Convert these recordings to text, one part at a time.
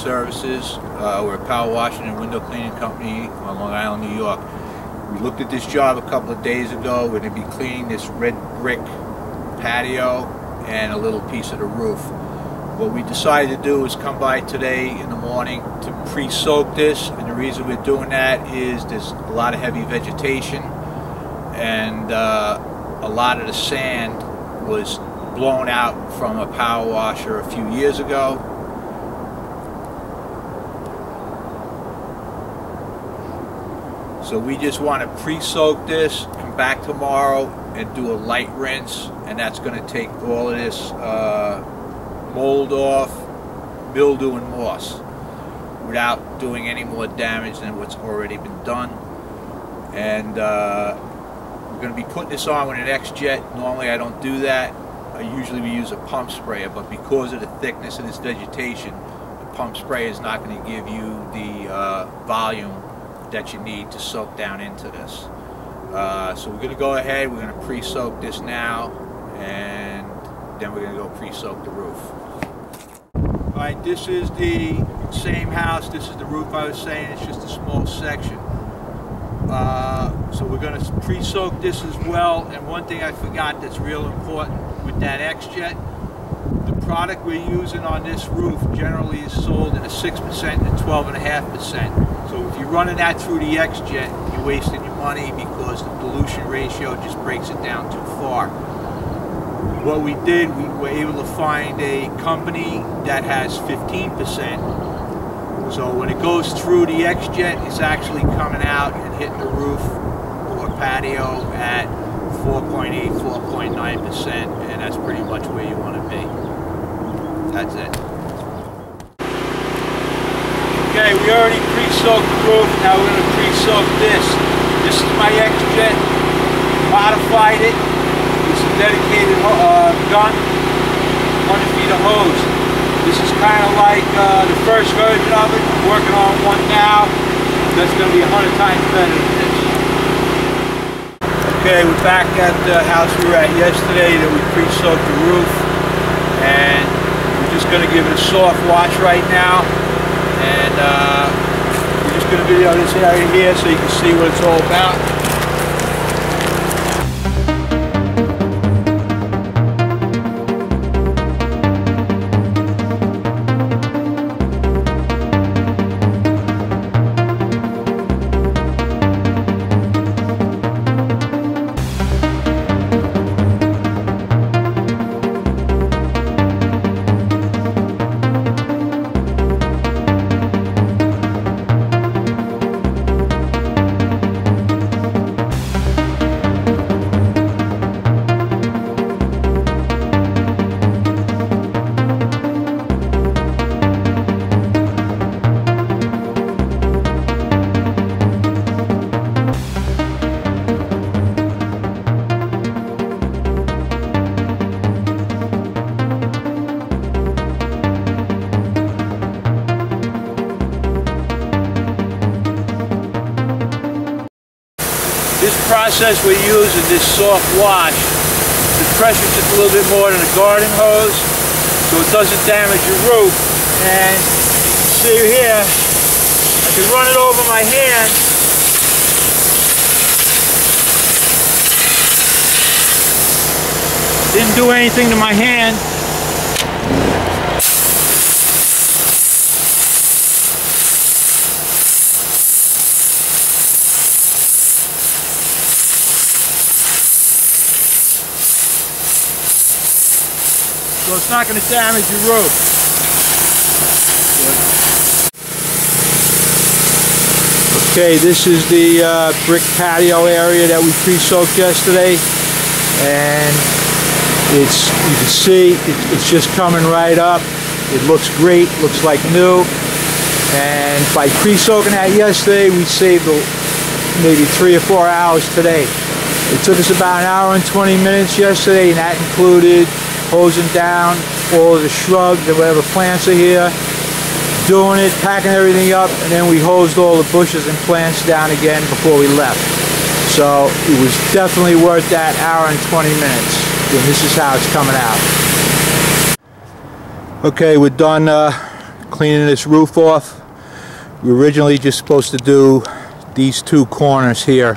services. We're a power washing and window cleaning company on Long Island, New York. We looked at this job a couple of days ago. We're going to be cleaning this red brick patio and a little piece of the roof. What we decided to do is come by today in the morning to pre-soak this, and the reason we're doing that is there's a lot of heavy vegetation, and a lot of the sand was blown out from a power washer a few years ago. So we just want to pre-soak this, come back tomorrow and do a light rinse, and that's going to take all of this mold off, mildew and moss without doing any more damage than what's already been done. And we're going to be putting this on with an X-Jet. Normally I don't do that. Usually we use a pump sprayer, but because of the thickness of this vegetation, the pump sprayer is not going to give you the volume that you need to soak down into this. So we're going to go ahead, we're going to pre-soak this now, and then we're going to go pre-soak the roof. Alright, this is the same house, this is the roof I was saying, it's just a small section. So we're going to pre-soak this as well, and one thing I forgot that's real important with that X-Jet, the product we're using on this roof generally is sold at a 6% and 12.5%. So if you're running that through the X-Jet, you're wasting your money because the dilution ratio just breaks it down too far. What we did, we were able to find a company that has 15%. So when it goes through the X-Jet, it's actually coming out and hitting the roof or patio at 4.8, 4.9%, and that's pretty much where you want to be. That's it. Okay, we already pre-soaked the roof, now we're going to pre-soak this. This is my X-Jet, modified it. It's a dedicated gun, 100 feet of hose. This is kind of like the first version of it. I'm working on one now that's going to be 100 times better than this. Okay, we're back at the house we were at yesterday that we pre-soaked the roof, and we're just going to give it a soft wash right now, and we're just going to video this area here so you can see what it's all about. This process we're using, this soft wash, the pressure is just a little bit more than a garden hose, so it doesn't damage your roof. And you can see here, I can run it over my hand. Didn't do anything to my hand. So it's not going to damage your roof. Okay, this is the brick patio area that we pre-soaked yesterday, and you can see it's just coming right up. It looks great, looks like new. And by pre-soaking that yesterday, we saved maybe 3 or 4 hours today. It took us about an hour and 20 minutes yesterday, and that included hosing down all of the shrubs and whatever plants are here, doing it, packing everything up, and then we hosed all the bushes and plants down again before we left. So it was definitely worth that hour and 20 minutes, and this is how it's coming out. Okay, we're done cleaning this roof off. We were originally just supposed to do these two corners here,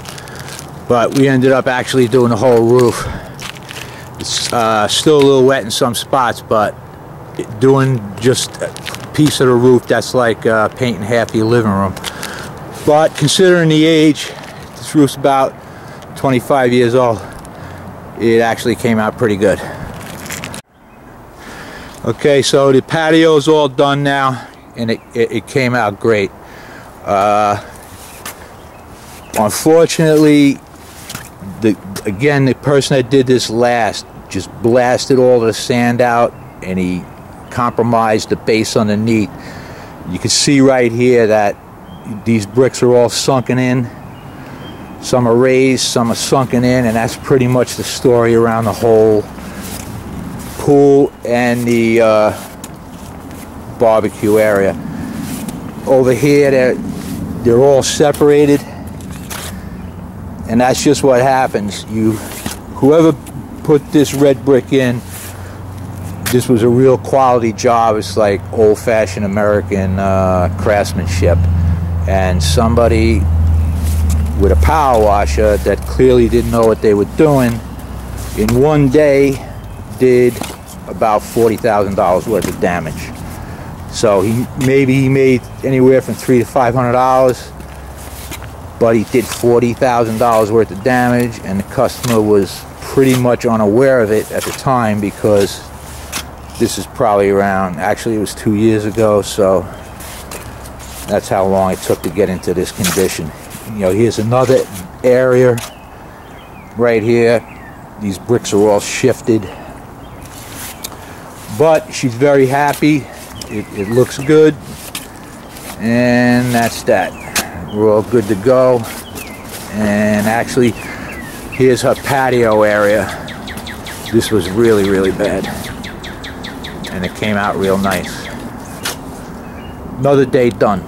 but we ended up actually doing the whole roof. It's still a little wet in some spots, but doing just a piece of the roof, that's like painting half your living room. But considering the age, this roof's about 25 years old, it actually came out pretty good. Okay, so the patio is all done now, and it came out great. Unfortunately, again, the person that did this last just blasted all the sand out, and he compromised the base underneath. You can see right here that these bricks are all sunken in. Some are raised, some are sunken in, and that's pretty much the story around the whole pool and the barbecue area. Over here, they're all separated, and that's just what happens. Whoever put this red brick in, this was a real quality job. It's like old-fashioned American craftsmanship, and somebody with a power washer that clearly didn't know what they were doing in one day did about $40,000 worth of damage. So maybe he made anywhere from $300 to $500, but he did $40,000 worth of damage, and the customer was pretty much unaware of it at the time, because this is probably around, actually it was 2 years ago, so that's how long it took to get into this condition. You know, here's another area right here. These bricks are all shifted, but she's very happy. It looks good, and that's that. We're all good to go. And actually, here's her patio area. This was really, really bad, and it came out real nice. Another day done.